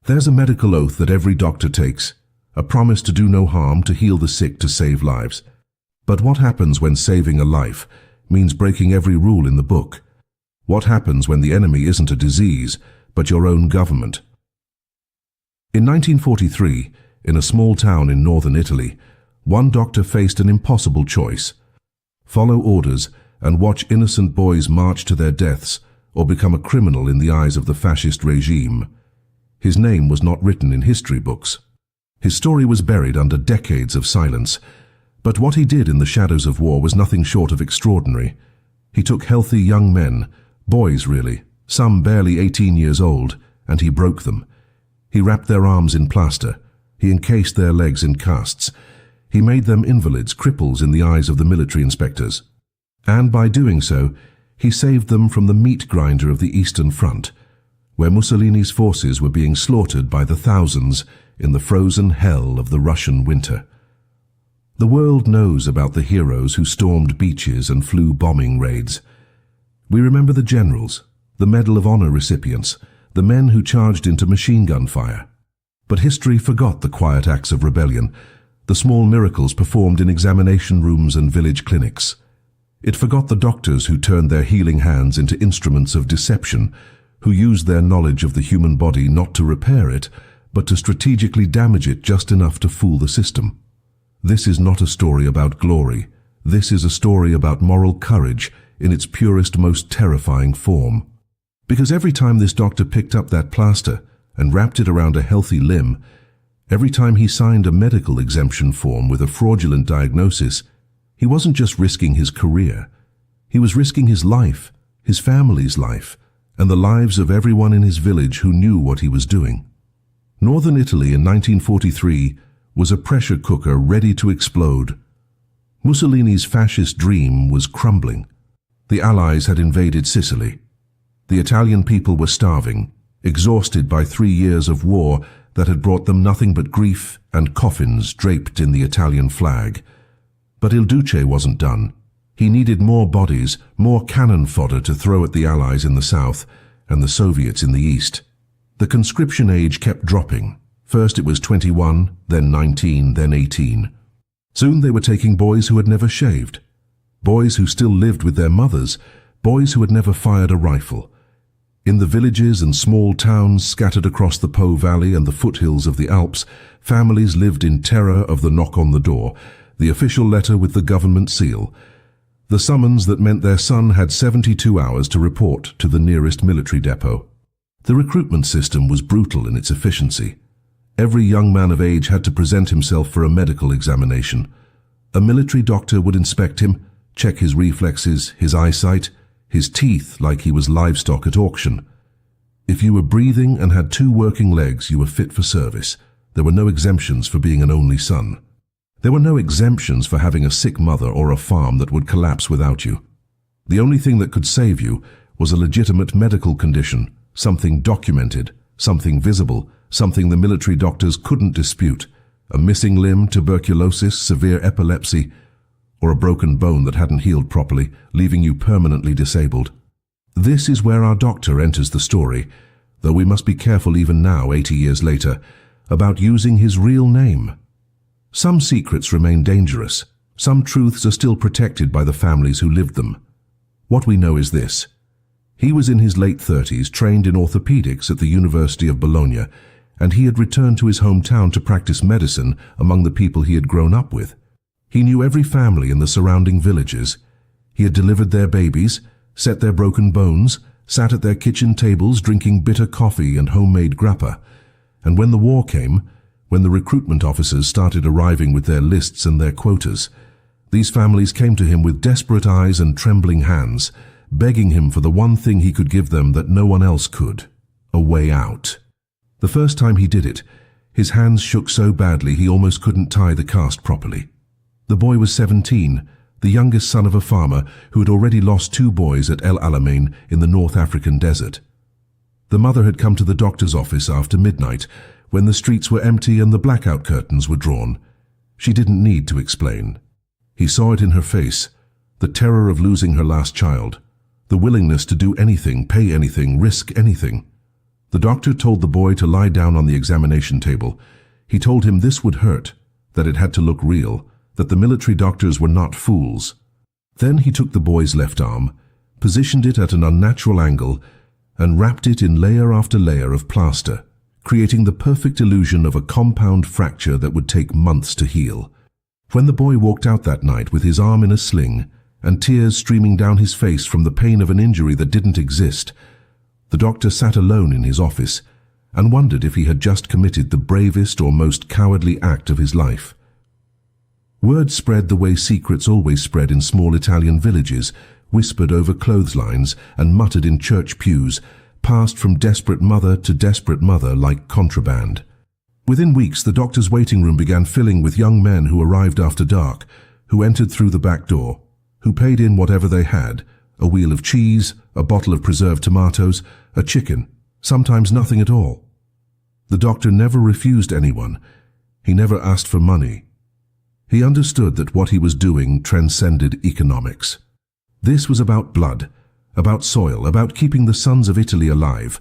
There's a medical oath that every doctor takes, a promise to do no harm, to heal the sick, to save lives. But what happens when saving a life means breaking every rule in the book? What happens when the enemy isn't a disease, but your own government? In 1943, in a small town in northern Italy, one doctor faced an impossible choice: follow orders and watch innocent boys march to their deaths, or become a criminal in the eyes of the fascist regime. His name was not written in history books. His story was buried under decades of silence. But what he did in the shadows of war was nothing short of extraordinary. He took healthy young men, boys really, some barely 18 years old, and he broke them. He wrapped their arms in plaster. He encased their legs in casts. He made them invalids, cripples in the eyes of the military inspectors. And by doing so, he saved them from the meat grinder of the Eastern Front, where Mussolini's forces were being slaughtered by the thousands in the frozen hell of the Russian winter. The world knows about the heroes who stormed beaches and flew bombing raids. We remember the generals, the Medal of Honor recipients, the men who charged into machine gun fire. But history forgot the quiet acts of rebellion, the small miracles performed in examination rooms and village clinics. It forgot the doctors who turned their healing hands into instruments of deception, who used their knowledge of the human body not to repair it, but to strategically damage it just enough to fool the system. This is not a story about glory. This is a story about moral courage in its purest, most terrifying form. Because every time this doctor picked up that plaster and wrapped it around a healthy limb, every time he signed a medical exemption form with a fraudulent diagnosis, he wasn't just risking his career. He was risking his life, his family's life, and the lives of everyone in his village who knew what he was doing. Northern Italy in 1943 was a pressure cooker ready to explode. Mussolini's fascist dream was crumbling. The Allies had invaded Sicily. The Italian people were starving, exhausted by 3 years of war that had brought them nothing but grief and coffins draped in the Italian flag. But Il Duce wasn't done. He needed more bodies, more cannon fodder to throw at the Allies in the south and the Soviets in the east. The conscription age kept dropping. First it was 21, then 19, then 18. Soon they were taking boys who had never shaved, boys who still lived with their mothers, boys who had never fired a rifle. In the villages and small towns scattered across the Po Valley and the foothills of the Alps, families lived in terror of the knock on the door, the official letter with the government seal, the summons that meant their son had 72 hours to report to the nearest military depot. The recruitment system was brutal in its efficiency. Every young man of age had to present himself for a medical examination. A military doctor would inspect him, check his reflexes, his eyesight, his teeth like he was livestock at auction. If you were breathing and had 2 working legs, you were fit for service. There were no exemptions for being an only son. There were no exemptions for having a sick mother or a farm that would collapse without you. The only thing that could save you was a legitimate medical condition, something documented, something visible, something the military doctors couldn't dispute: a missing limb, tuberculosis, severe epilepsy, or a broken bone that hadn't healed properly, leaving you permanently disabled. This is where our doctor enters the story, though we must be careful even now, 80 years later, about using his real name. Some secrets remain dangerous. Some truths are still protected by the families who lived them. What we know is this: he was in his late 30s, trained in orthopedics at the University of Bologna, and he had returned to his hometown to practice medicine among the people he had grown up with. He knew every family in the surrounding villages. He had delivered their babies, set their broken bones, sat at their kitchen tables drinking bitter coffee and homemade grappa. And when the war came, when the recruitment officers started arriving with their lists and their quotas, these families came to him with desperate eyes and trembling hands, begging him for the one thing he could give them that no one else could: a way out. The first time he did it, his hands shook so badly he almost couldn't tie the cast properly. The boy was 17, the youngest son of a farmer who had already lost 2 boys at El Alamein in the North African desert. The mother had come to the doctor's office after midnight, when the streets were empty and the blackout curtains were drawn. She didn't need to explain. He saw it in her face, the terror of losing her last child, the willingness to do anything, pay anything, risk anything. The doctor told the boy to lie down on the examination table. He told him this would hurt, that it had to look real, that the military doctors were not fools. Then he took the boy's left arm, positioned it at an unnatural angle, and wrapped it in layer after layer of plaster, creating the perfect illusion of a compound fracture that would take months to heal. When the boy walked out that night with his arm in a sling and tears streaming down his face from the pain of an injury that didn't exist, the doctor sat alone in his office and wondered if he had just committed the bravest or most cowardly act of his life. Word spread the way secrets always spread in small Italian villages, whispered over clotheslines and muttered in church pews, passed from desperate mother to desperate mother like contraband. Within weeks, the doctor's waiting room began filling with young men who arrived after dark, who entered through the back door, who paid in whatever they had, a wheel of cheese, a bottle of preserved tomatoes, a chicken, sometimes nothing at all. The doctor never refused anyone. He never asked for money. He understood that what he was doing transcended economics. This was about blood, about soil, about keeping the sons of Italy alive,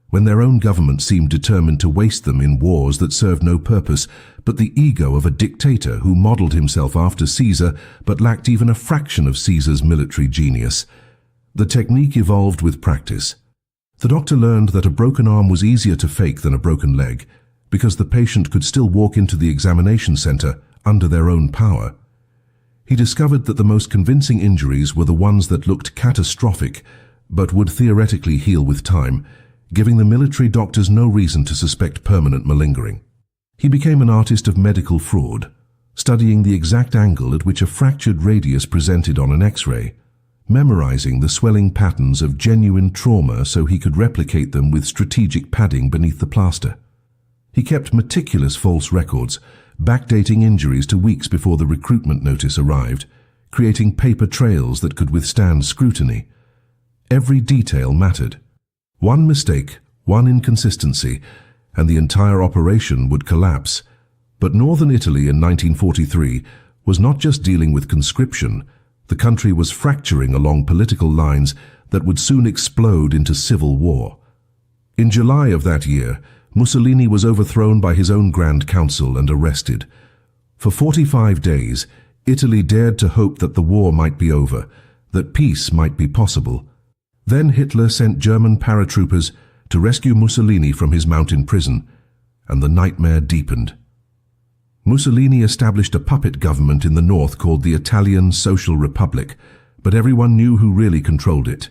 when their own government seemed determined to waste them in wars that served no purpose but the ego of a dictator who modeled himself after Caesar but lacked even a fraction of Caesar's military genius. The technique evolved with practice. The doctor learned that a broken arm was easier to fake than a broken leg, because the patient could still walk into the examination center under their own power. He discovered that the most convincing injuries were the ones that looked catastrophic, but would theoretically heal with time, giving the military doctors no reason to suspect permanent malingering. He became an artist of medical fraud, studying the exact angle at which a fractured radius presented on an X-ray, memorizing the swelling patterns of genuine trauma so he could replicate them with strategic padding beneath the plaster. He kept meticulous false records, backdating injuries to weeks before the recruitment notice arrived, creating paper trails that could withstand scrutiny. Every detail mattered. One mistake, one inconsistency, and the entire operation would collapse. But northern Italy in 1943 was not just dealing with conscription. The country was fracturing along political lines that would soon explode into civil war. In July of that year, Mussolini was overthrown by his own Grand Council and arrested. For 45 days, Italy dared to hope that the war might be over, that peace might be possible. Then Hitler sent German paratroopers to rescue Mussolini from his mountain prison, and the nightmare deepened. Mussolini established a puppet government in the north called the Italian Social Republic, but everyone knew who really controlled it: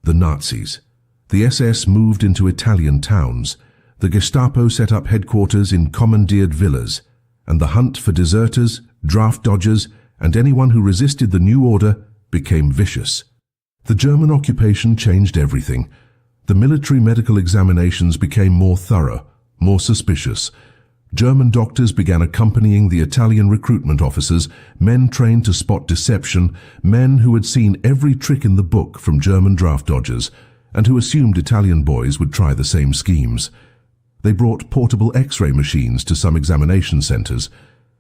the Nazis. The SS moved into Italian towns. The Gestapo set up headquarters in commandeered villas, and the hunt for deserters, draft dodgers, and anyone who resisted the new order became vicious. The German occupation changed everything. The military medical examinations became more thorough, more suspicious. German doctors began accompanying the Italian recruitment officers, men trained to spot deception, men who had seen every trick in the book from German draft dodgers, and who assumed Italian boys would try the same schemes. They brought portable X-ray machines to some examination centers.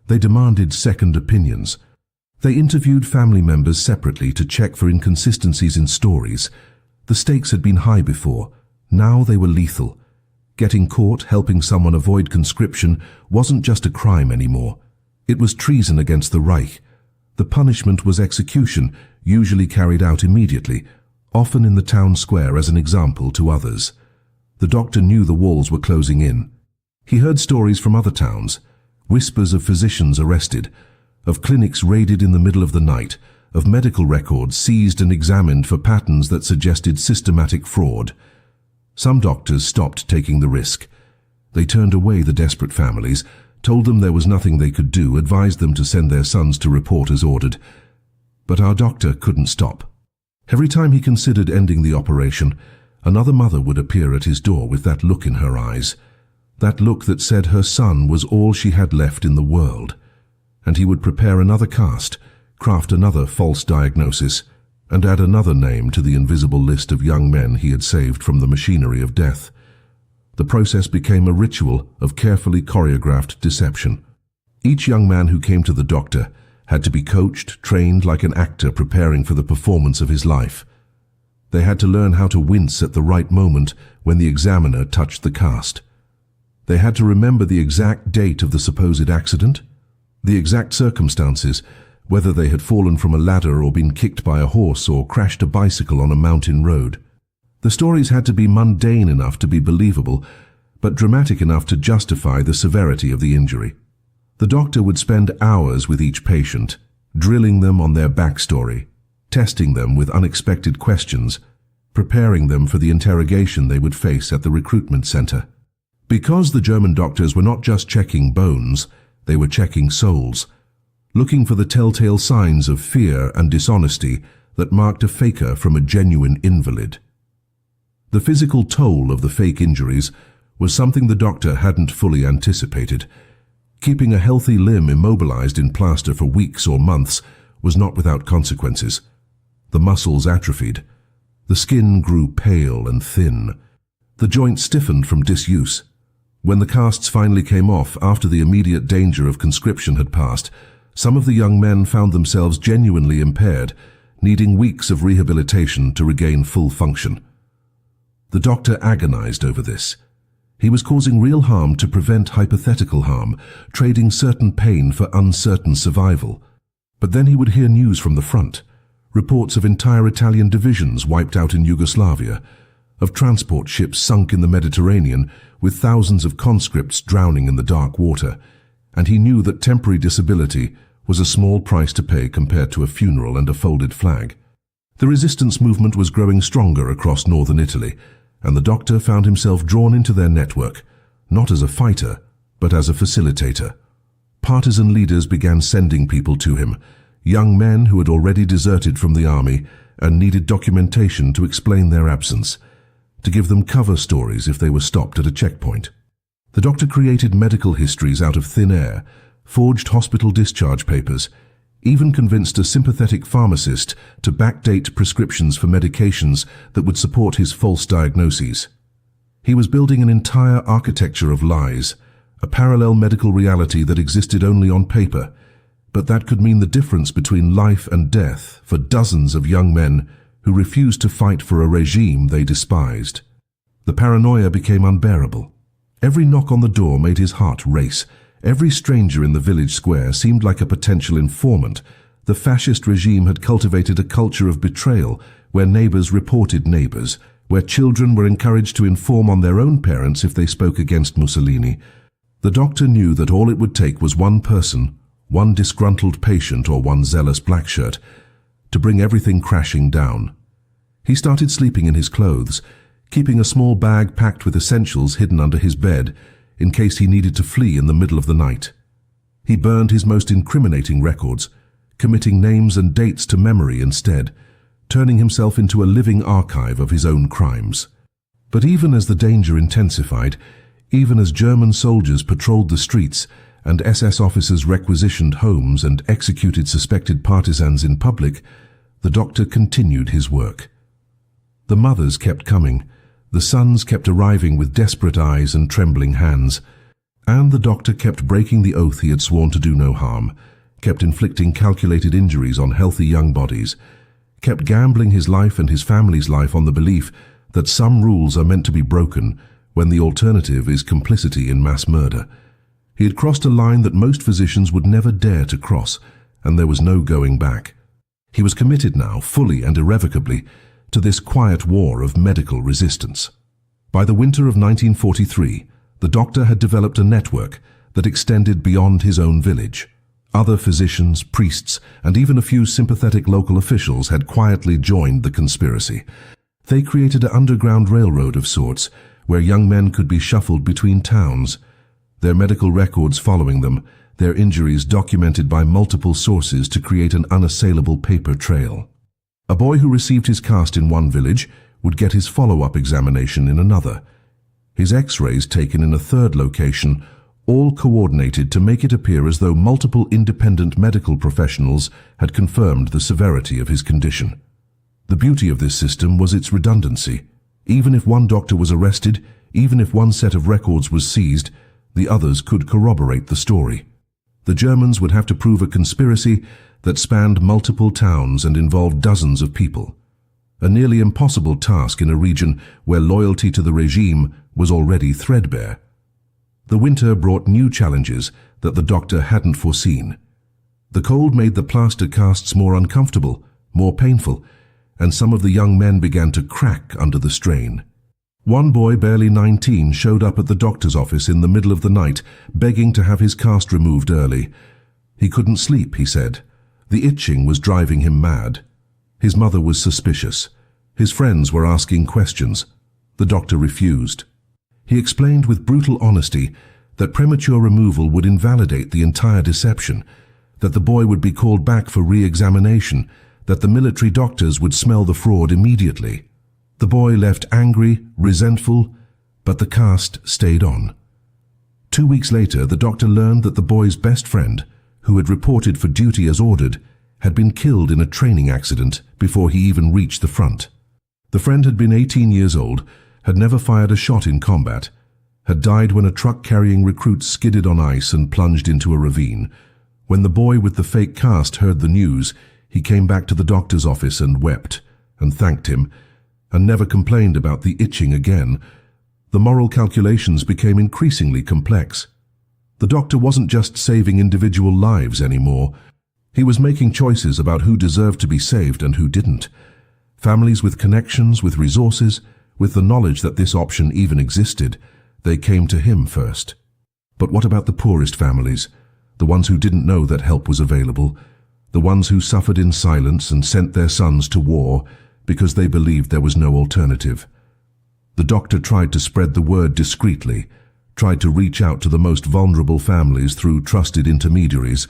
They demanded second opinions. They interviewed family members separately to check for inconsistencies in stories. The stakes had been high before. Now they were lethal. Getting caught helping someone avoid conscription wasn't just a crime anymore. It was treason against the Reich. The punishment was execution, usually carried out immediately, often in the town square as an example to others. The doctor knew the walls were closing in. He heard stories from other towns, whispers of physicians arrested, of clinics raided in the middle of the night, of medical records seized and examined for patterns that suggested systematic fraud. Some doctors stopped taking the risk. They turned away the desperate families, told them there was nothing they could do, advised them to send their sons to report as ordered. But our doctor couldn't stop. Every time he considered ending the operation, another mother would appear at his door with that look in her eyes, that look that said her son was all she had left in the world. And he would prepare another cast, craft another false diagnosis, and add another name to the invisible list of young men he had saved from the machinery of death. The process became a ritual of carefully choreographed deception. Each young man who came to the doctor had to be coached, trained like an actor preparing for the performance of his life. They had to learn how to wince at the right moment when the examiner touched the cast. They had to remember the exact date of the supposed accident, the exact circumstances, whether they had fallen from a ladder or been kicked by a horse or crashed a bicycle on a mountain road. The stories had to be mundane enough to be believable, but dramatic enough to justify the severity of the injury. The doctor would spend hours with each patient, drilling them on their backstory, testing them with unexpected questions, preparing them for the interrogation they would face at the recruitment center. Because the German doctors were not just checking bones, they were checking souls, looking for the telltale signs of fear and dishonesty that marked a faker from a genuine invalid. The physical toll of the fake injuries was something the doctor hadn't fully anticipated. Keeping a healthy limb immobilized in plaster for weeks or months was not without consequences. The muscles atrophied. The skin grew pale and thin. The joints stiffened from disuse. When the casts finally came off after the immediate danger of conscription had passed, some of the young men found themselves genuinely impaired, needing weeks of rehabilitation to regain full function. The doctor agonized over this. He was causing real harm to prevent hypothetical harm, trading certain pain for uncertain survival. But then he would hear news from the front, reports of entire Italian divisions wiped out in Yugoslavia, of transport ships sunk in the Mediterranean with thousands of conscripts drowning in the dark water, and he knew that temporary disability was a small price to pay compared to a funeral and a folded flag. The resistance movement was growing stronger across northern Italy, and the doctor found himself drawn into their network, not as a fighter, but as a facilitator. Partisan leaders began sending people to him, young men who had already deserted from the army and needed documentation to explain their absence, to give them cover stories if they were stopped at a checkpoint. The doctor created medical histories out of thin air, forged hospital discharge papers, even convinced a sympathetic pharmacist to backdate prescriptions for medications that would support his false diagnoses. He was building an entire architecture of lies, a parallel medical reality that existed only on paper, but that could mean the difference between life and death for dozens of young men who refused to fight for a regime they despised. The paranoia became unbearable. Every knock on the door made his heart race. Every stranger in the village square seemed like a potential informant. The fascist regime had cultivated a culture of betrayal, where neighbors reported neighbors, where children were encouraged to inform on their own parents if they spoke against Mussolini. The doctor knew that all it would take was one person, one disgruntled patient or one zealous blackshirt, to bring everything crashing down. He started sleeping in his clothes, keeping a small bag packed with essentials hidden under his bed, in case he needed to flee in the middle of the night. He burned his most incriminating records, committing names and dates to memory instead, turning himself into a living archive of his own crimes. But even as the danger intensified, even as German soldiers patrolled the streets and SS officers requisitioned homes and executed suspected partisans in public, the doctor continued his work. The mothers kept coming, the sons kept arriving with desperate eyes and trembling hands, and the doctor kept breaking the oath he had sworn to do no harm, kept inflicting calculated injuries on healthy young bodies, kept gambling his life and his family's life on the belief that some rules are meant to be broken when the alternative is complicity in mass murder. He had crossed a line that most physicians would never dare to cross, and there was no going back. He was committed now, fully and irrevocably, to this quiet war of medical resistance. By the winter of 1943, the doctor had developed a network that extended beyond his own village. Other physicians, priests, and even a few sympathetic local officials had quietly joined the conspiracy. They created an underground railroad of sorts, where young men could be shuffled between towns, their medical records following them, their injuries documented by multiple sources to create an unassailable paper trail. A boy who received his cast in one village would get his follow-up examination in another, his x-rays taken in a third location, all coordinated to make it appear as though multiple independent medical professionals had confirmed the severity of his condition. The beauty of this system was its redundancy. Even if one doctor was arrested, even if one set of records was seized, the others could corroborate the story. The Germans would have to prove a conspiracy that spanned multiple towns and involved dozens of people. a nearly impossible task in a region where loyalty to the regime was already threadbare. The winter brought new challenges that the doctor hadn't foreseen. The cold made the plaster casts more uncomfortable, more painful, and some of the young men began to crack under the strain. One boy, barely 19, showed up at the doctor's office in the middle of the night, begging to have his cast removed early. He couldn't sleep, he said. The itching was driving him mad. His mother was suspicious. His friends were asking questions. The doctor refused. He explained with brutal honesty that premature removal would invalidate the entire deception, that the boy would be called back for re-examination, that the military doctors would smell the fraud immediately. The boy left angry, resentful, but the cast stayed on. 2 weeks later, the doctor learned that the boy's best friend, who had reported for duty as ordered, had been killed in a training accident before he even reached the front. The friend had been 18 years old, had never fired a shot in combat, had died when a truck carrying recruits skidded on ice and plunged into a ravine. When the boy with the fake cast heard the news, he came back to the doctor's office and wept, and thanked him, and never complained about the itching again. The moral calculations became increasingly complex. The doctor wasn't just saving individual lives anymore. He was making choices about who deserved to be saved and who didn't. Families with connections, with resources, with the knowledge that this option even existed, they came to him first. But what about the poorest families? The ones who didn't know that help was available? The ones who suffered in silence and sent their sons to war because they believed there was no alternative? The doctor tried to spread the word discreetly, tried to reach out to the most vulnerable families through trusted intermediaries,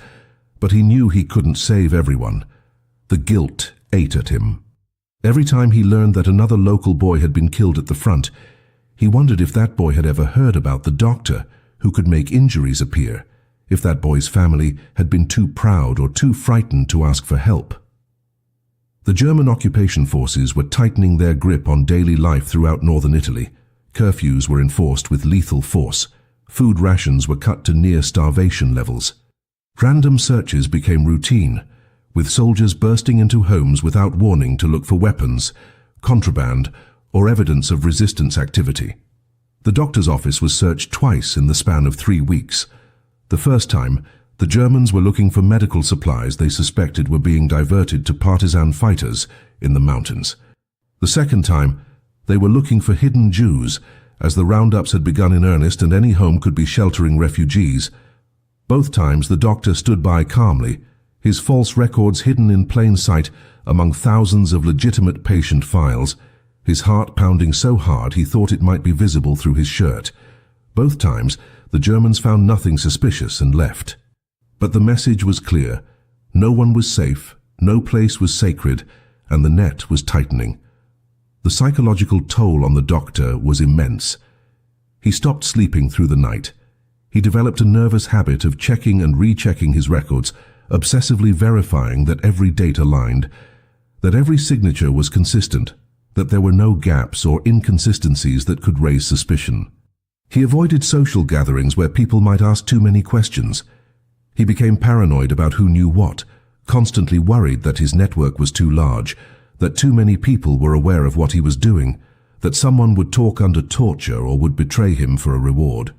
but he knew he couldn't save everyone. The guilt ate at him. Every time he learned that another local boy had been killed at the front, he wondered if that boy had ever heard about the doctor who could make injuries appear, if that boy's family had been too proud or too frightened to ask for help. The German occupation forces were tightening their grip on daily life throughout northern Italy. Curfews were enforced with lethal force. Food rations were cut to near starvation levels. Random searches became routine, with soldiers bursting into homes without warning to look for weapons, contraband, or evidence of resistance activity. The doctor's office was searched twice in the span of 3 weeks. The first time, the Germans were looking for medical supplies they suspected were being diverted to partisan fighters in the mountains. The second time, they were looking for hidden Jews, as the roundups had begun in earnest and any home could be sheltering refugees. Both times the doctor stood by calmly, his false records hidden in plain sight among thousands of legitimate patient files, his heart pounding so hard he thought it might be visible through his shirt. Both times, the Germans found nothing suspicious and left. But the message was clear. No one was safe, no place was sacred, and the net was tightening. The psychological toll on the doctor was immense. He stopped sleeping through the night. He developed a nervous habit of checking and rechecking his records, obsessively verifying that every date aligned, that every signature was consistent, that there were no gaps or inconsistencies that could raise suspicion. He avoided social gatherings where people might ask too many questions. He became paranoid about who knew what, constantly worried that his network was too large, that too many people were aware of what he was doing, that someone would talk under torture or would betray him for a reward.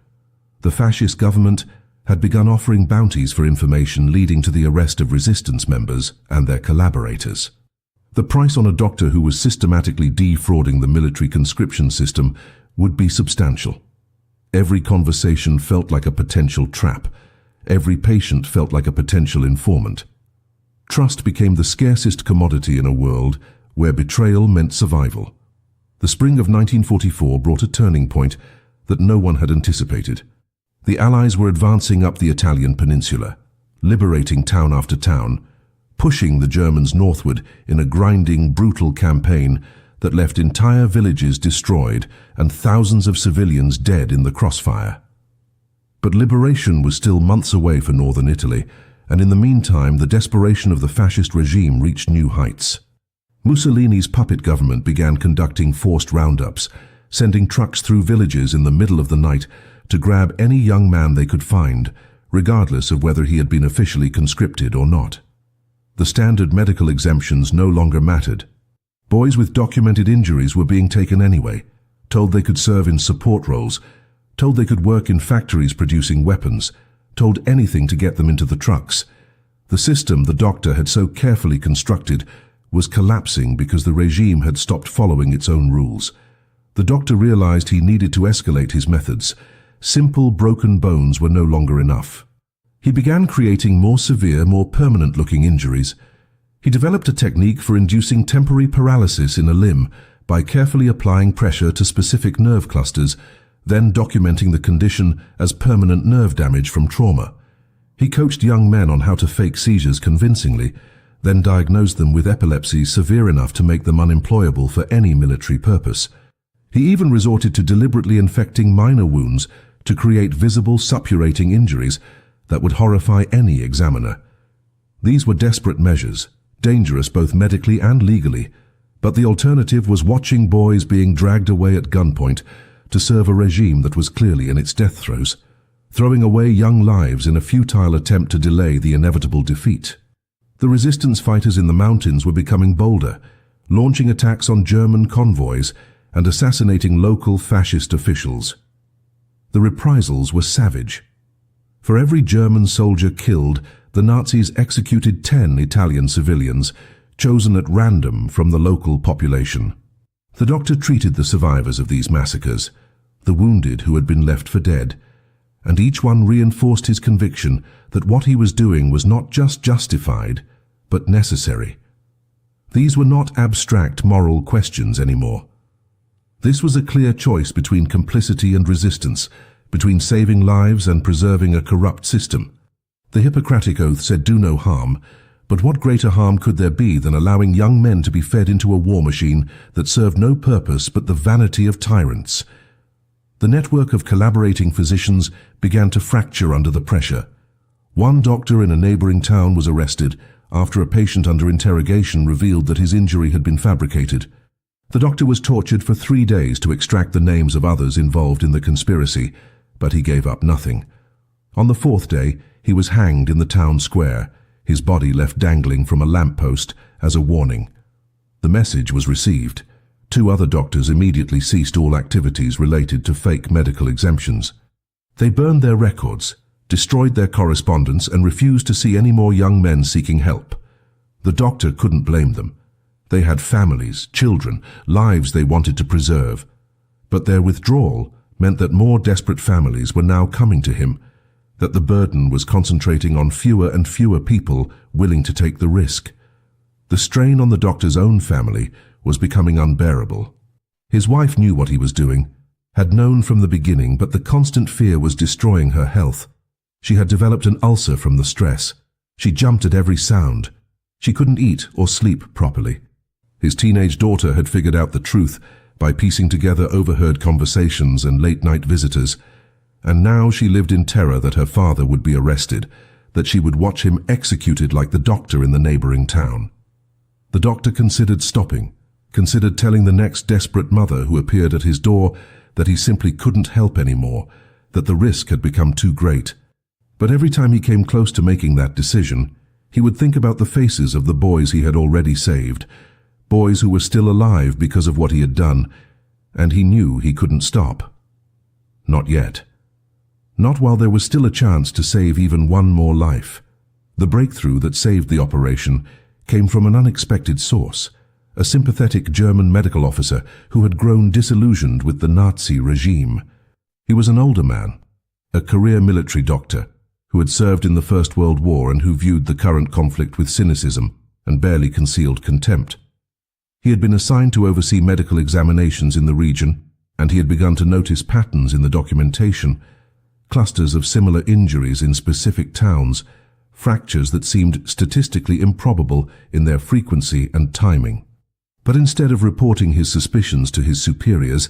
The fascist government had begun offering bounties for information leading to the arrest of resistance members and their collaborators. The price on a doctor who was systematically defrauding the military conscription system would be substantial. Every conversation felt like a potential trap. Every patient felt like a potential informant. Trust became the scarcest commodity in a world where betrayal meant survival. The spring of 1944 brought a turning point that no one had anticipated. The Allies were advancing up the Italian peninsula, liberating town after town, pushing the Germans northward in a grinding, brutal campaign that left entire villages destroyed and thousands of civilians dead in the crossfire. But liberation was still months away for northern Italy, and in the meantime the desperation of the fascist regime reached new heights. Mussolini's puppet government began conducting forced roundups, sending trucks through villages in the middle of the night to grab any young man they could find, regardless of whether he had been officially conscripted or not. The standard medical exemptions no longer mattered. Boys with documented injuries were being taken anyway, told they could serve in support roles, told they could work in factories producing weapons, told anything to get them into the trucks. The system the doctor had so carefully constructed was collapsing because the regime had stopped following its own rules. The doctor realized he needed to escalate his methods. Simple broken bones were no longer enough. He began creating more severe, more permanent-looking injuries. He developed a technique for inducing temporary paralysis in a limb by carefully applying pressure to specific nerve clusters, then documenting the condition as permanent nerve damage from trauma. He coached young men on how to fake seizures convincingly, then diagnosed them with epilepsy severe enough to make them unemployable for any military purpose. He even resorted to deliberately infecting minor wounds to create visible suppurating injuries that would horrify any examiner. These were desperate measures, dangerous both medically and legally, but the alternative was watching boys being dragged away at gunpoint to serve a regime that was clearly in its death throes, throwing away young lives in a futile attempt to delay the inevitable defeat. The resistance fighters in the mountains were becoming bolder, launching attacks on German convoys and assassinating local fascist officials. The reprisals were savage. For every German soldier killed, the Nazis executed 10 Italian civilians, chosen at random from the local population. The doctor treated the survivors of these massacres, the wounded who had been left for dead, and each one reinforced his conviction that what he was doing was not just justified, but necessary. These were not abstract moral questions anymore. This was a clear choice between complicity and resistance, between saving lives and preserving a corrupt system. The Hippocratic Oath said do no harm, but what greater harm could there be than allowing young men to be fed into a war machine that served no purpose but the vanity of tyrants? The network of collaborating physicians began to fracture under the pressure. One doctor in a neighboring town was arrested after a patient under interrogation revealed that his injury had been fabricated. The doctor was tortured for 3 days to extract the names of others involved in the conspiracy, but he gave up nothing. On the 4th day, he was hanged in the town square, his body left dangling from a lamppost as a warning. The message was received. 2 other doctors immediately ceased all activities related to fake medical exemptions. They burned their records, destroyed their correspondence, and refused to see any more young men seeking help. The doctor couldn't blame them. They had families, children, lives they wanted to preserve. But their withdrawal meant that more desperate families were now coming to him, that the burden was concentrating on fewer and fewer people willing to take the risk. The strain on the doctor's own family was becoming unbearable. His wife knew what he was doing, had known from the beginning, but the constant fear was destroying her health. She had developed an ulcer from the stress. She jumped at every sound. She couldn't eat or sleep properly. His teenage daughter had figured out the truth by piecing together overheard conversations and late-night visitors, and now she lived in terror that her father would be arrested, that she would watch him executed like the doctor in the neighboring town. The doctor considered stopping, considered telling the next desperate mother who appeared at his door that he simply couldn't help anymore, that the risk had become too great. But every time he came close to making that decision, he would think about the faces of the boys he had already saved, boys who were still alive because of what he had done, and he knew he couldn't stop. Not yet. Not while there was still a chance to save even one more life. The breakthrough that saved the operation came from an unexpected source, a sympathetic German medical officer who had grown disillusioned with the Nazi regime. He was an older man, a career military doctor, who had served in the First World War and who viewed the current conflict with cynicism and barely concealed contempt. He had been assigned to oversee medical examinations in the region, and he had begun to notice patterns in the documentation, clusters of similar injuries in specific towns, fractures that seemed statistically improbable in their frequency and timing. But instead of reporting his suspicions to his superiors,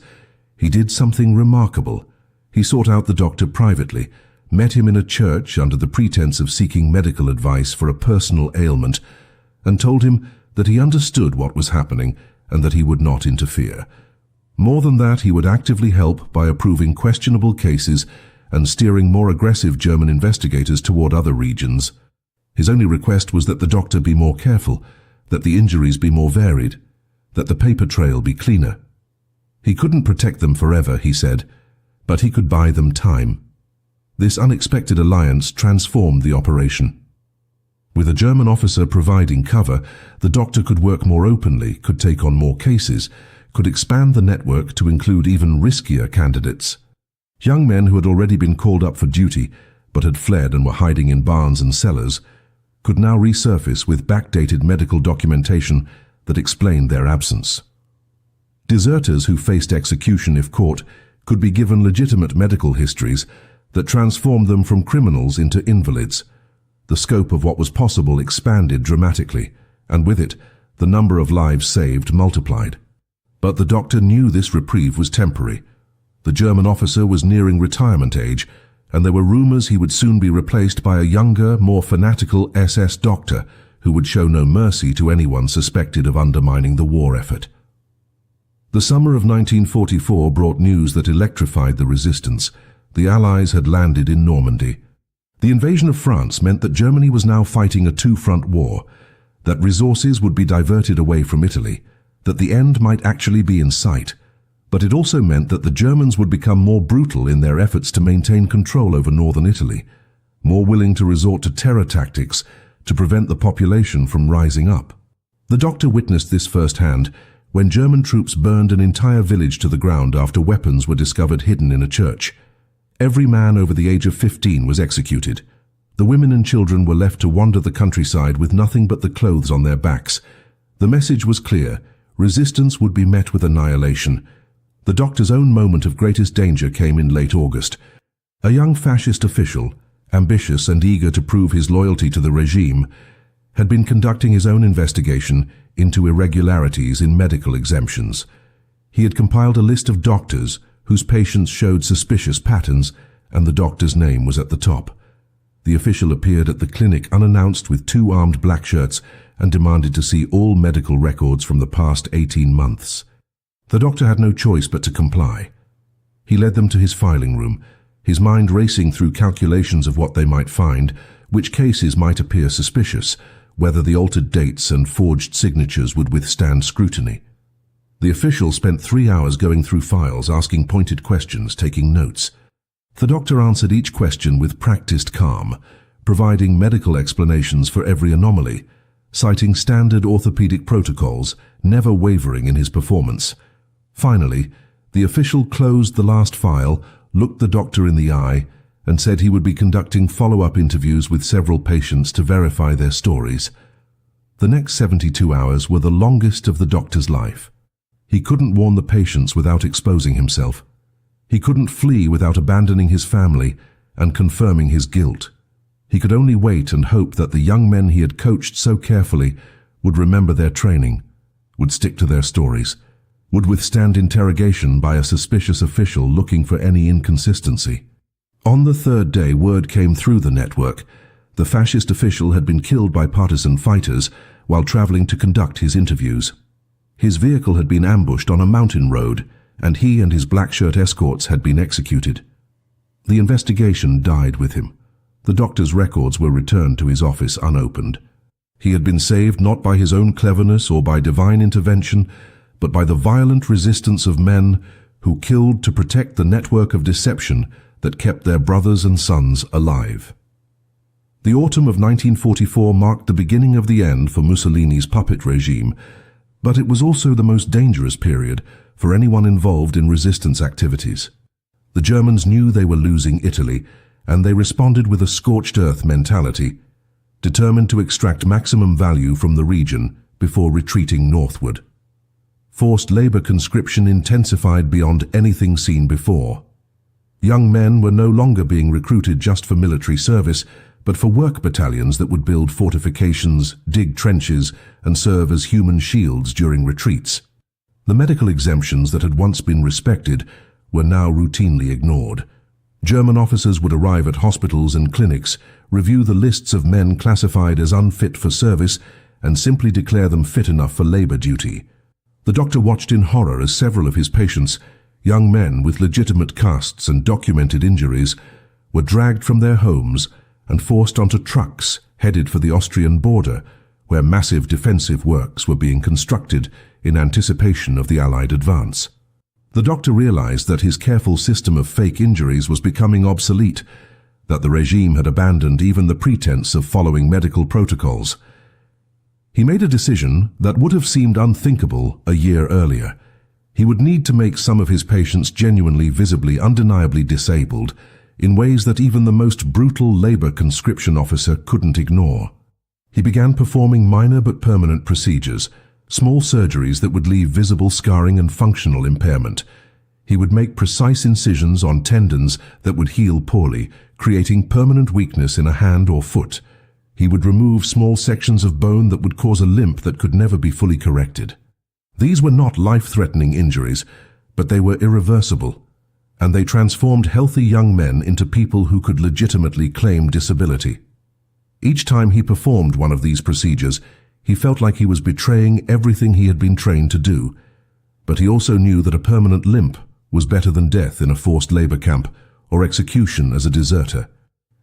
he did something remarkable. He sought out the doctor privately, met him in a church under the pretense of seeking medical advice for a personal ailment, and told him that he understood what was happening and that he would not interfere. More than that, he would actively help by approving questionable cases and steering more aggressive German investigators toward other regions. His only request was that the doctor be more careful, that the injuries be more varied, that the paper trail be cleaner. He couldn't protect them forever, he said, but he could buy them time. This unexpected alliance transformed the operation. With a German officer providing cover, the doctor could work more openly, could take on more cases, could expand the network to include even riskier candidates. Young men who had already been called up for duty, but had fled and were hiding in barns and cellars, could now resurface with backdated medical documentation that explained their absence. Deserters who faced execution if caught could be given legitimate medical histories that transformed them from criminals into invalids. The scope of what was possible expanded dramatically, and with it, the number of lives saved multiplied. But the doctor knew this reprieve was temporary. The German officer was nearing retirement age, and there were rumors he would soon be replaced by a younger, more fanatical SS doctor who would show no mercy to anyone suspected of undermining the war effort. The summer of 1944 brought news that electrified the resistance. The Allies had landed in Normandy. The invasion of France meant that Germany was now fighting a two-front war, that resources would be diverted away from Italy, that the end might actually be in sight. But it also meant that the Germans would become more brutal in their efforts to maintain control over northern Italy, more willing to resort to terror tactics to prevent the population from rising up. The doctor witnessed this firsthand when German troops burned an entire village to the ground after weapons were discovered hidden in a church. Every man over the age of 15 was executed. The women and children were left to wander the countryside with nothing but the clothes on their backs. The message was clear: resistance would be met with annihilation. The doctor's own moment of greatest danger came in late August. A young fascist official, ambitious and eager to prove his loyalty to the regime, had been conducting his own investigation into irregularities in medical exemptions. He had compiled a list of doctors whose patients showed suspicious patterns, and the doctor's name was at the top. The official appeared at the clinic unannounced with 2 armed black shirts and demanded to see all medical records from the past 18 months. The doctor had no choice but to comply. He led them to his filing room, his mind racing through calculations of what they might find, which cases might appear suspicious, whether the altered dates and forged signatures would withstand scrutiny. The official spent 3 hours going through files, asking pointed questions, taking notes. The doctor answered each question with practiced calm, providing medical explanations for every anomaly, citing standard orthopedic protocols, never wavering in his performance. Finally, the official closed the last file, looked the doctor in the eye, and said he would be conducting follow-up interviews with several patients to verify their stories. The next 72 hours were the longest of the doctor's life. He couldn't warn the patients without exposing himself. He couldn't flee without abandoning his family and confirming his guilt. He could only wait and hope that the young men he had coached so carefully would remember their training, would stick to their stories, would withstand interrogation by a suspicious official looking for any inconsistency. On the 3rd day, word came through the network. The fascist official had been killed by partisan fighters while traveling to conduct his interviews. His vehicle had been ambushed on a mountain road, and he and his black shirt escorts had been executed. The investigation died with him. The doctor's records were returned to his office unopened. He had been saved not by his own cleverness or by divine intervention, but by the violent resistance of men who killed to protect the network of deception that kept their brothers and sons alive. The autumn of 1944 marked the beginning of the end for Mussolini's puppet regime, but it was also the most dangerous period for anyone involved in resistance activities. The Germans knew they were losing Italy, and they responded with a scorched earth mentality, determined to extract maximum value from the region before retreating northward. Forced labor conscription intensified beyond anything seen before. Young men were no longer being recruited just for military service, but for work battalions that would build fortifications, dig trenches, and serve as human shields during retreats. The medical exemptions that had once been respected were now routinely ignored. German officers would arrive at hospitals and clinics, review the lists of men classified as unfit for service, and simply declare them fit enough for labor duty. The doctor watched in horror as several of his patients, young men with legitimate casts and documented injuries, were dragged from their homes and forced onto trucks headed for the Austrian border, where massive defensive works were being constructed in anticipation of the Allied advance. The doctor realized that his careful system of fake injuries was becoming obsolete, that the regime had abandoned even the pretense of following medical protocols. He made a decision that would have seemed unthinkable a year earlier. He would need to make some of his patients genuinely, visibly, undeniably disabled in ways that even the most brutal labor conscription officer couldn't ignore. He began performing minor but permanent procedures, small surgeries that would leave visible scarring and functional impairment. He would make precise incisions on tendons that would heal poorly, creating permanent weakness in a hand or foot. He would remove small sections of bone that would cause a limp that could never be fully corrected. These were not life-threatening injuries, but they were irreversible, and they transformed healthy young men into people who could legitimately claim disability. Each time he performed one of these procedures, he felt like he was betraying everything he had been trained to do, but he also knew that a permanent limp was better than death in a forced labor camp or execution as a deserter.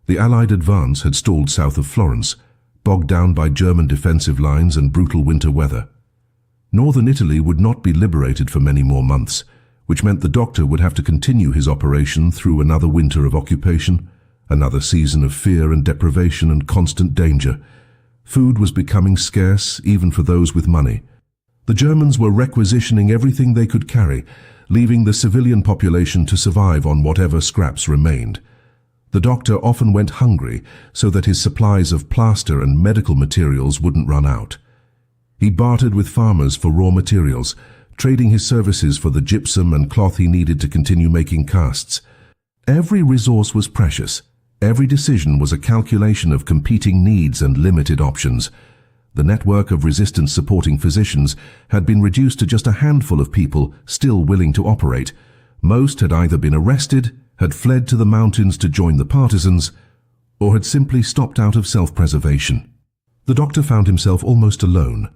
The Allied advance had stalled south of Florence, bogged down by German defensive lines and brutal winter weather. Northern Italy would not be liberated for many more months, which meant the doctor would have to continue his operation through another winter of occupation, another season of fear and deprivation and constant danger. Food was becoming scarce even for those with money. The Germans were requisitioning everything they could carry, leaving the civilian population to survive on whatever scraps remained. The doctor often went hungry so that his supplies of plaster and medical materials wouldn't run out. He bartered with farmers for raw materials, trading his services for the gypsum and cloth he needed to continue making casts. Every resource was precious. Every decision was a calculation of competing needs and limited options. The network of resistance-supporting physicians had been reduced to just a handful of people still willing to operate. Most had either been arrested, had fled to the mountains to join the partisans, or had simply stopped out of self-preservation. The doctor found himself almost alone,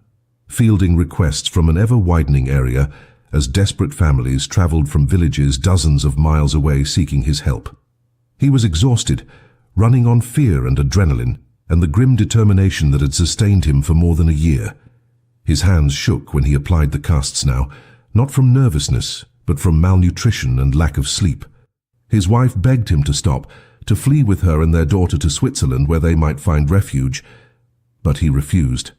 fielding requests from an ever-widening area as desperate families traveled from villages dozens of miles away seeking his help. He was exhausted, running on fear and adrenaline, and the grim determination that had sustained him for more than a year. His hands shook when he applied the casts now, not from nervousness, but from malnutrition and lack of sleep. His wife begged him to stop, to flee with her and their daughter to Switzerland where they might find refuge, but he refused.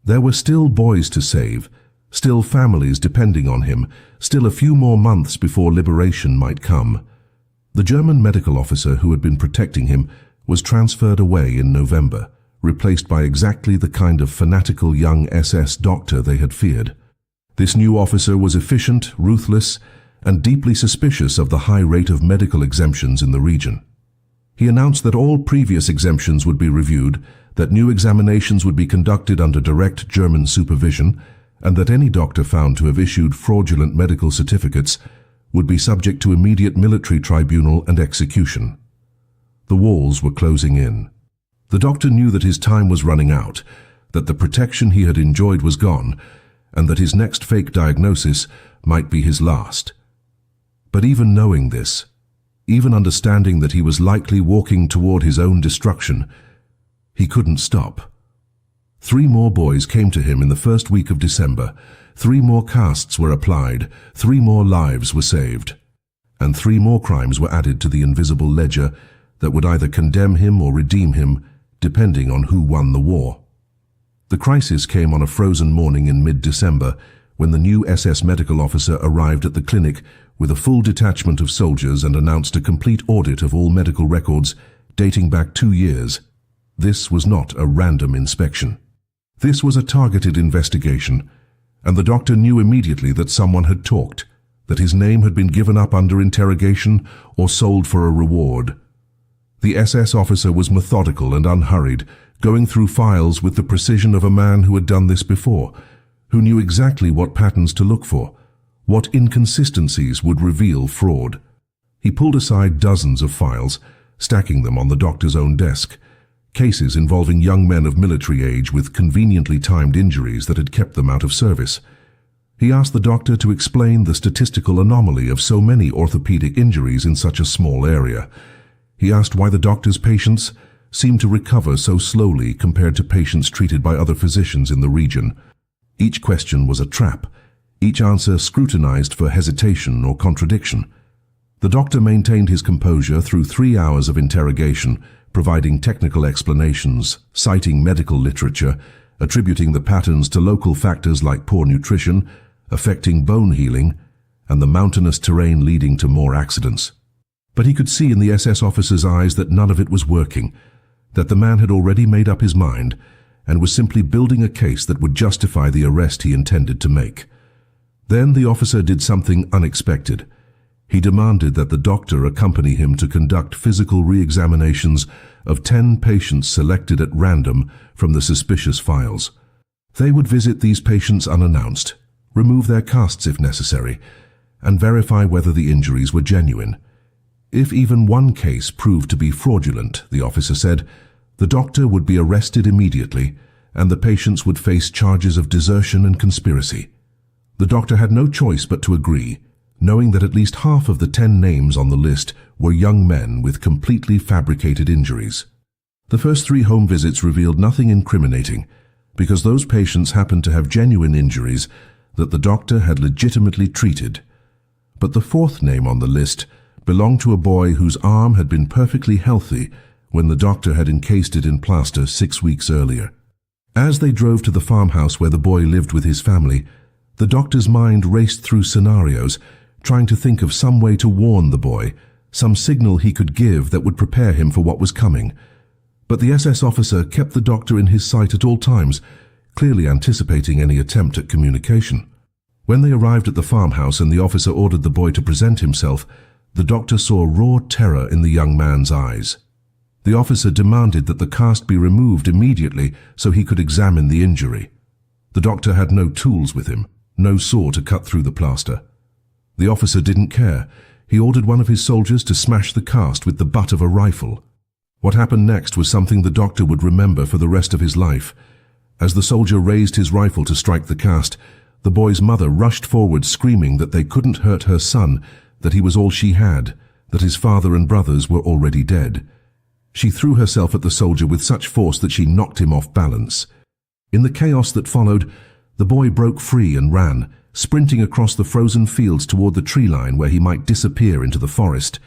There were still boys to save, still families depending on him, still a few more months before liberation might come. The German medical officer who had been protecting him was transferred away in November, replaced by exactly the kind of fanatical young SS doctor they had feared. This new officer was efficient, ruthless, and deeply suspicious of the high rate of medical exemptions in the region. He announced that all previous exemptions would be reviewed, that new examinations would be conducted under direct German supervision, and that any doctor found to have issued fraudulent medical certificates would be subject to immediate military tribunal and execution. The walls were closing in. The doctor knew that his time was running out, that the protection he had enjoyed was gone, and that his next fake diagnosis might be his last. But even knowing this, even understanding that he was likely walking toward his own destruction, he couldn't stop. 3 more boys came to him in the first week of December. 3 more casts were applied, 3 more lives were saved, and 3 more crimes were added to the invisible ledger that would either condemn him or redeem him, depending on who won the war. The crisis came on a frozen morning in mid-December, when the new SS medical officer arrived at the clinic with a full detachment of soldiers and announced a complete audit of all medical records dating back 2 years. This was not a random inspection. This was a targeted investigation, and the doctor knew immediately that someone had talked, that his name had been given up under interrogation or sold for a reward. The SS officer was methodical and unhurried, going through files with the precision of a man who had done this before, who knew exactly what patterns to look for, what inconsistencies would reveal fraud. He pulled aside dozens of files, stacking them on the doctor's own desk, cases involving young men of military age with conveniently timed injuries that had kept them out of service. He asked the doctor to explain the statistical anomaly of so many orthopedic injuries in such a small area. He asked why the doctor's patients seemed to recover so slowly compared to patients treated by other physicians in the region. Each question was a trap, each answer scrutinized for hesitation or contradiction. The doctor maintained his composure through 3 hours of interrogation, providing technical explanations, citing medical literature, attributing the patterns to local factors like poor nutrition, affecting bone healing, and the mountainous terrain leading to more accidents. But he could see in the SS officer's eyes that none of it was working, that the man had already made up his mind and was simply building a case that would justify the arrest he intended to make. Then the officer did something unexpected. He demanded that the doctor accompany him to conduct physical re-examinations of 10 patients selected at random from the suspicious files. They would visit these patients unannounced, remove their casts if necessary, and verify whether the injuries were genuine. If even one case proved to be fraudulent, the officer said, the doctor would be arrested immediately and the patients would face charges of desertion and conspiracy. The doctor had no choice but to agree, knowing that at least half of the 10 names on the list were young men with completely fabricated injuries. The first 3 home visits revealed nothing incriminating, because those patients happened to have genuine injuries that the doctor had legitimately treated. But the 4th name on the list belonged to a boy whose arm had been perfectly healthy when the doctor had encased it in plaster 6 weeks earlier. As they drove to the farmhouse where the boy lived with his family, the doctor's mind raced through scenarios, trying to think of some way to warn the boy, some signal he could give that would prepare him for what was coming. But the SS officer kept the doctor in his sight at all times, clearly anticipating any attempt at communication. When they arrived at the farmhouse and the officer ordered the boy to present himself, the doctor saw raw terror in the young man's eyes. The officer demanded that the cast be removed immediately so he could examine the injury. The doctor had no tools with him, no saw to cut through the plaster. The officer didn't care. He ordered one of his soldiers to smash the cast with the butt of a rifle. What happened next was something the doctor would remember for the rest of his life. As the soldier raised his rifle to strike the cast, the boy's mother rushed forward screaming that they couldn't hurt her son, that he was all she had, that his father and brothers were already dead. She threw herself at the soldier with such force that she knocked him off balance. In the chaos that followed, the boy broke free and ran, sprinting across the frozen fields toward the tree line where he might disappear into the forest.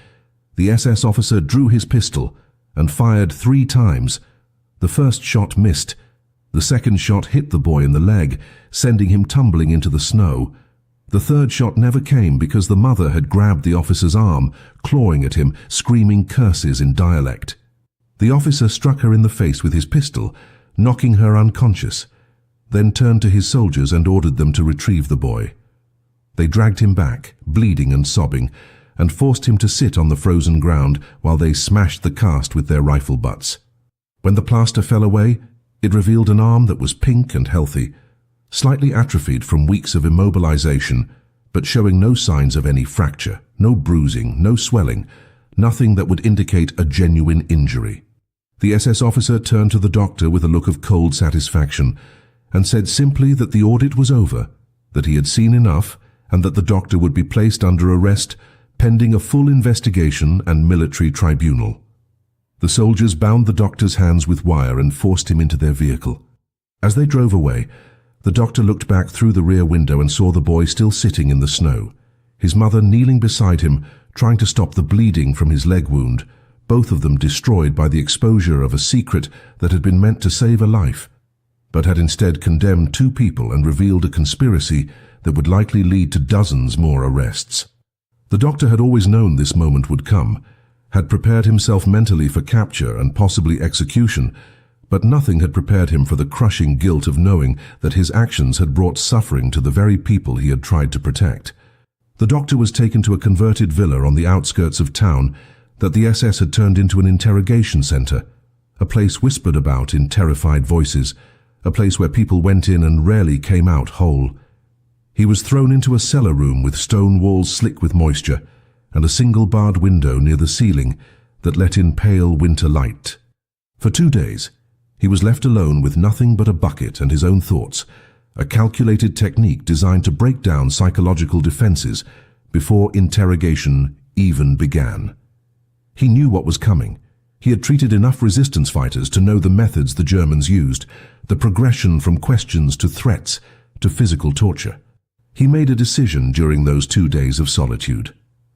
The SS officer drew his pistol and fired 3 times. The first shot missed. The second shot hit the boy in the leg, sending him tumbling into the snow. The third shot never came because the mother had grabbed the officer's arm, clawing at him, screaming curses in dialect. The officer struck her in the face with his pistol, knocking her unconscious, then turned to his soldiers and ordered them to retrieve the boy. They dragged him back, bleeding and sobbing, and forced him to sit on the frozen ground while they smashed the cast with their rifle butts. When the plaster fell away, it revealed an arm that was pink and healthy, slightly atrophied from weeks of immobilization, but showing no signs of any fracture, no bruising, no swelling, nothing that would indicate a genuine injury. The SS officer turned to the doctor with a look of cold satisfaction and said simply that the audit was over, that he had seen enough, and that the doctor would be placed under arrest pending a full investigation and military tribunal. The soldiers bound the doctor's hands with wire and forced him into their vehicle. As they drove away, the doctor looked back through the rear window and saw the boy still sitting in the snow, his mother kneeling beside him, trying to stop the bleeding from his leg wound, both of them destroyed by the exposure of a secret that had been meant to save a life, but had instead condemned 2 people and revealed a conspiracy that would likely lead to dozens more arrests. The doctor had always known this moment would come, had prepared himself mentally for capture and possibly execution, but nothing had prepared him for the crushing guilt of knowing that his actions had brought suffering to the very people he had tried to protect. The doctor was taken to a converted villa on the outskirts of town that the SS had turned into an interrogation center, a place whispered about in terrified voices, a place where people went in and rarely came out whole. He was thrown into a cellar room with stone walls slick with moisture and a single barred window near the ceiling that let in pale winter light. For 2 days, he was left alone with nothing but a bucket and his own thoughts, a calculated technique designed to break down psychological defenses before interrogation even began. He knew what was coming. He had treated enough resistance fighters to know the methods the Germans used, the progression from questions to threats, to physical torture. He made a decision during those 2 days of solitude.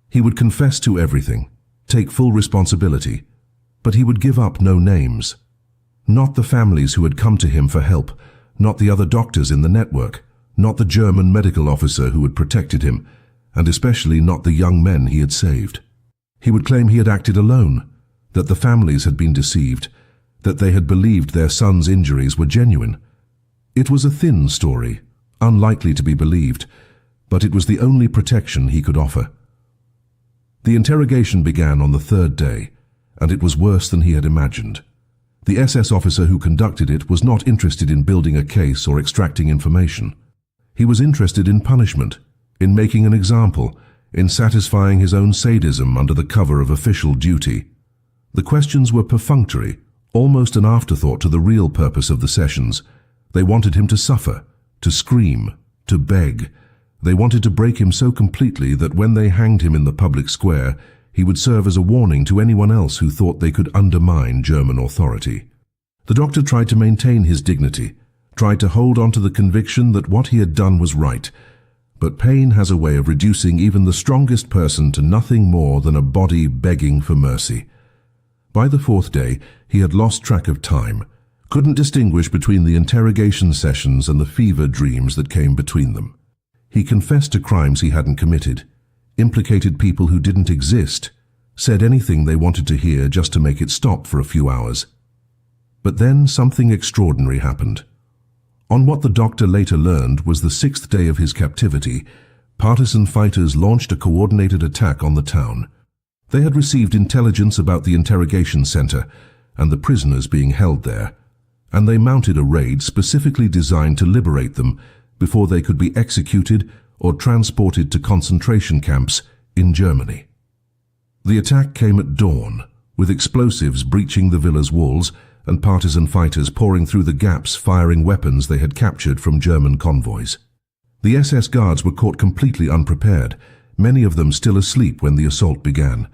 He would confess to everything, take full responsibility, but he would give up no names. Not the families who had come to him for help, not the other doctors in the network, not the German medical officer who had protected him, and especially not the young men he had saved. He would claim he had acted alone, that the families had been deceived, that they had believed their son's injuries were genuine. It was a thin story, unlikely to be believed, but it was the only protection he could offer. The interrogation began on the 3rd day, and it was worse than he had imagined. The SS officer who conducted it was not interested in building a case or extracting information. He was interested in punishment, in making an example, in satisfying his own sadism under the cover of official duty. The questions were perfunctory, almost an afterthought to the real purpose of the sessions. They wanted him to suffer, to scream, to beg. They wanted to break him so completely that when they hanged him in the public square, he would serve as a warning to anyone else who thought they could undermine German authority. The doctor tried to maintain his dignity, tried to hold on to the conviction that what he had done was right, but pain has a way of reducing even the strongest person to nothing more than a body begging for mercy. By the 4th day, he had lost track of time, couldn't distinguish between the interrogation sessions and the fever dreams that came between them. He confessed to crimes he hadn't committed, implicated people who didn't exist, said anything they wanted to hear just to make it stop for a few hours. But then something extraordinary happened. On what the doctor later learned was the 6th day of his captivity, partisan fighters launched a coordinated attack on the town. They had received intelligence about the interrogation center and the prisoners being held there, and they mounted a raid specifically designed to liberate them before they could be executed or transported to concentration camps in Germany. The attack came at dawn, with explosives breaching the villa's walls and partisan fighters pouring through the gaps firing weapons they had captured from German convoys. The SS guards were caught completely unprepared, many of them still asleep when the assault began.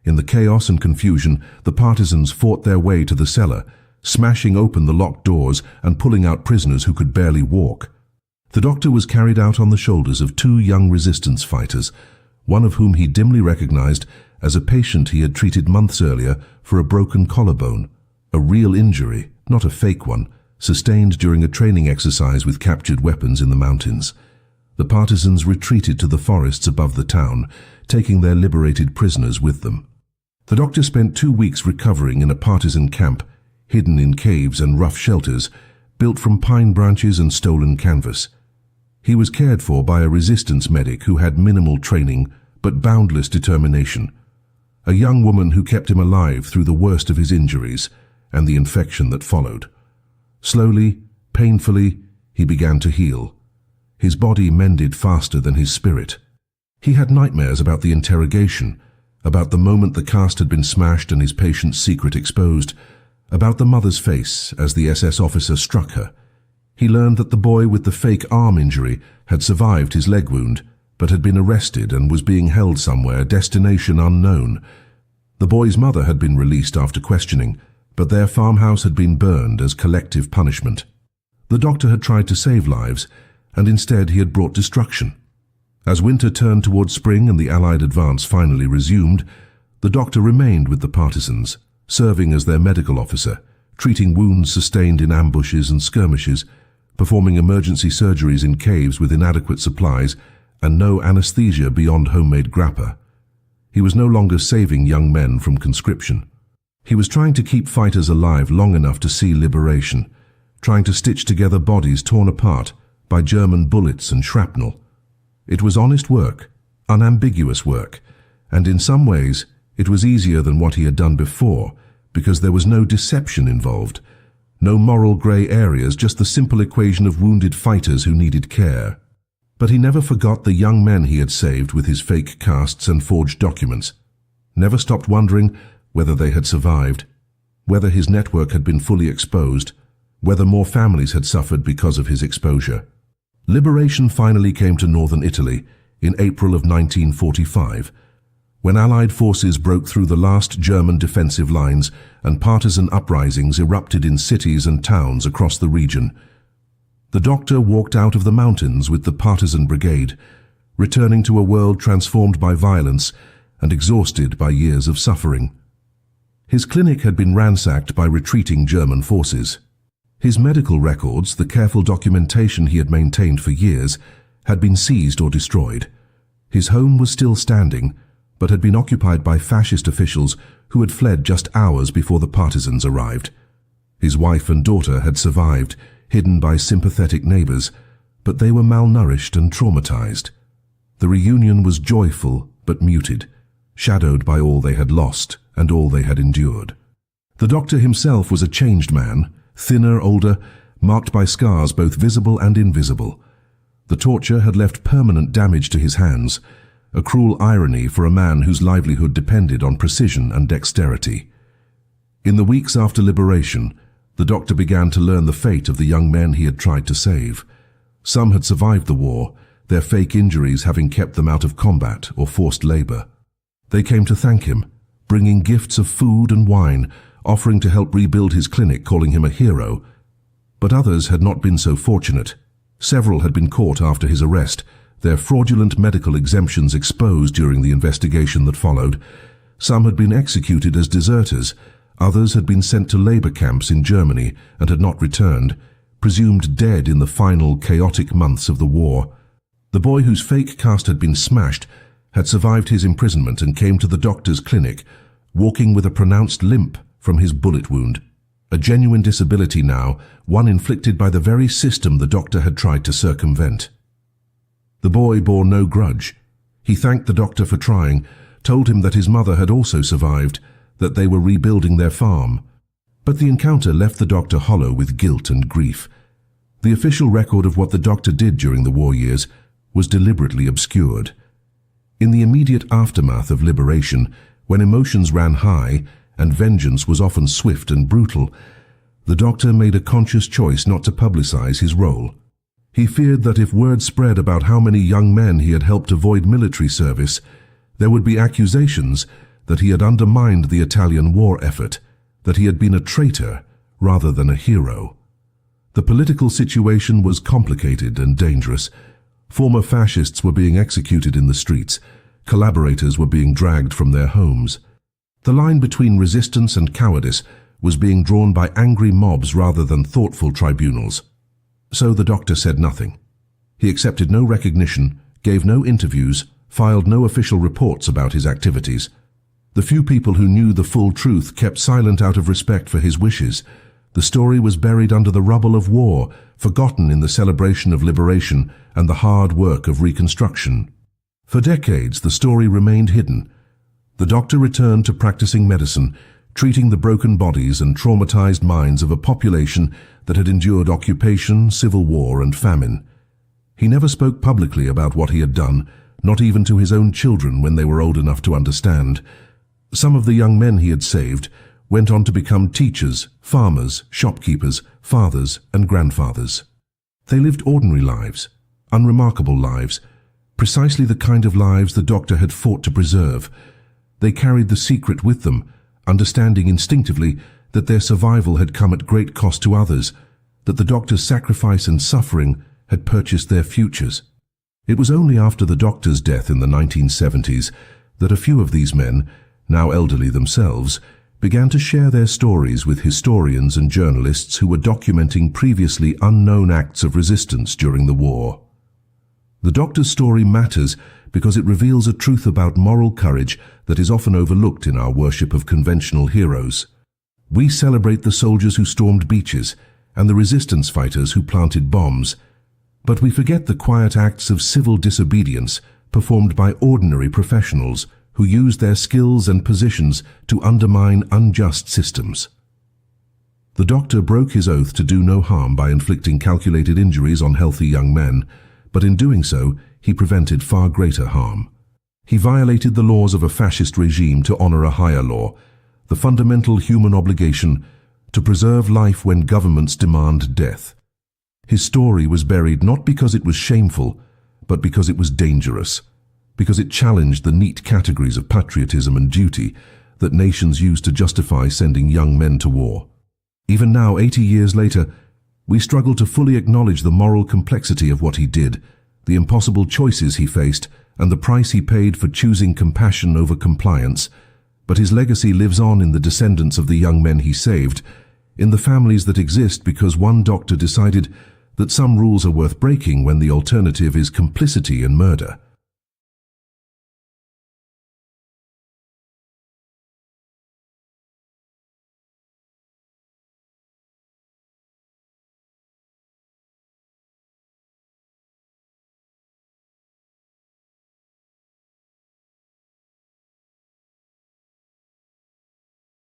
In the chaos and confusion, the partisans fought their way to the cellar, smashing open the locked doors and pulling out prisoners who could barely walk. The doctor was carried out on the shoulders of 2 young resistance fighters, one of whom he dimly recognized as a patient he had treated months earlier for a broken collarbone, a real injury, not a fake one, sustained during a training exercise with captured weapons in the mountains. The partisans retreated to the forests above the town, taking their liberated prisoners with them. The doctor spent 2 weeks recovering in a partisan camp, hidden in caves and rough shelters, built from pine branches and stolen canvas. He was cared for by a resistance medic who had minimal training but boundless determination, a young woman who kept him alive through the worst of his injuries and the infection that followed. Slowly, painfully, he began to heal. His body mended faster than his spirit. He had nightmares about the interrogation, about the moment the cast had been smashed and his patient's secret exposed, about the mother's face as the SS officer struck her. He learned that the boy with the fake arm injury had survived his leg wound, but had been arrested and was being held somewhere, destination unknown. The boy's mother had been released after questioning, but their farmhouse had been burned as collective punishment. The doctor had tried to save lives, and instead he had brought destruction. As winter turned towards spring and the Allied advance finally resumed, the doctor remained with the partisans, serving as their medical officer, treating wounds sustained in ambushes and skirmishes, performing emergency surgeries in caves with inadequate supplies and no anesthesia beyond homemade grappa. He was no longer saving young men from conscription. He was trying to keep fighters alive long enough to see liberation, trying to stitch together bodies torn apart by German bullets and shrapnel. It was honest work, unambiguous work, and in some ways it was easier than what he had done before because there was no deception involved, no moral grey areas, just the simple equation of wounded fighters who needed care. But he never forgot the young men he had saved with his fake casts and forged documents, never stopped wondering whether they had survived, whether his network had been fully exposed, whether more families had suffered because of his exposure. Liberation finally came to northern Italy in April of 1945, when Allied forces broke through the last German defensive lines and partisan uprisings erupted in cities and towns across the region. The doctor walked out of the mountains with the partisan brigade, returning to a world transformed by violence and exhausted by years of suffering. His clinic had been ransacked by retreating German forces. His medical records, the careful documentation he had maintained for years, had been seized or destroyed. His home was still standing, but had been occupied by fascist officials who had fled just hours before the partisans arrived. His wife and daughter had survived, hidden by sympathetic neighbors, but they were malnourished and traumatized. The reunion was joyful but muted, shadowed by all they had lost and all they had endured. The doctor himself was a changed man, thinner, older, marked by scars both visible and invisible. The torture had left permanent damage to his hands, a cruel irony for a man whose livelihood depended on precision and dexterity. In the weeks after liberation, the doctor began to learn the fate of the young men he had tried to save. Some had survived the war, their fake injuries having kept them out of combat or forced labor. They came to thank him, bringing gifts of food and wine, offering to help rebuild his clinic, calling him a hero. But others had not been so fortunate. Several had been caught after his arrest, their fraudulent medical exemptions exposed during the investigation that followed. Some had been executed as deserters, others had been sent to labor camps in Germany and had not returned, presumed dead in the final chaotic months of the war. The boy whose fake cast had been smashed had survived his imprisonment and came to the doctor's clinic, walking with a pronounced limp from his bullet wound. A genuine disability now, one inflicted by the very system the doctor had tried to circumvent. The boy bore no grudge. He thanked the doctor for trying, told him that his mother had also survived, that they were rebuilding their farm. But the encounter left the doctor hollow with guilt and grief. The official record of what the doctor did during the war years was deliberately obscured. In the immediate aftermath of liberation, when emotions ran high and vengeance was often swift and brutal, the doctor made a conscious choice not to publicize his role. He feared that if word spread about how many young men he had helped avoid military service, there would be accusations that he had undermined the Italian war effort, that he had been a traitor rather than a hero. The political situation was complicated and dangerous. Former fascists were being executed in the streets. Collaborators were being dragged from their homes. The line between resistance and cowardice was being drawn by angry mobs rather than thoughtful tribunals. So the doctor said nothing. He accepted no recognition, gave no interviews, filed no official reports about his activities. The few people who knew the full truth kept silent out of respect for his wishes. The story was buried under the rubble of war, forgotten in the celebration of liberation and the hard work of reconstruction. For decades, the story remained hidden. The doctor returned to practicing medicine, treating the broken bodies and traumatized minds of a population that had endured occupation, civil war, and famine. He never spoke publicly about what he had done, not even to his own children when they were old enough to understand. Some of the young men he had saved went on to become teachers, farmers, shopkeepers, fathers, and grandfathers. They lived ordinary lives, unremarkable lives, precisely the kind of lives the doctor had fought to preserve. They carried the secret with them, understanding instinctively that their survival had come at great cost to others, that the doctor's sacrifice and suffering had purchased their futures. It was only after the doctor's death in the 1970s that a few of these men, now elderly themselves, began to share their stories with historians and journalists who were documenting previously unknown acts of resistance during the war. The doctor's story matters because it reveals a truth about moral courage that is often overlooked in our worship of conventional heroes. We celebrate the soldiers who stormed beaches and the resistance fighters who planted bombs, but we forget the quiet acts of civil disobedience performed by ordinary professionals who used their skills and positions to undermine unjust systems. The doctor broke his oath to do no harm by inflicting calculated injuries on healthy young men, but in doing so, he prevented far greater harm. He violated the laws of a fascist regime to honor a higher law, the fundamental human obligation to preserve life when governments demand death. His story was buried not because it was shameful, but because it was dangerous, because it challenged the neat categories of patriotism and duty that nations use to justify sending young men to war. Even now, 80 years later, We struggle to fully acknowledge the moral complexity of what he did, the impossible choices he faced, and the price he paid for choosing compassion over compliance. But his legacy lives on in the descendants of the young men he saved, in the families that exist because one doctor decided that some rules are worth breaking when the alternative is complicity and murder.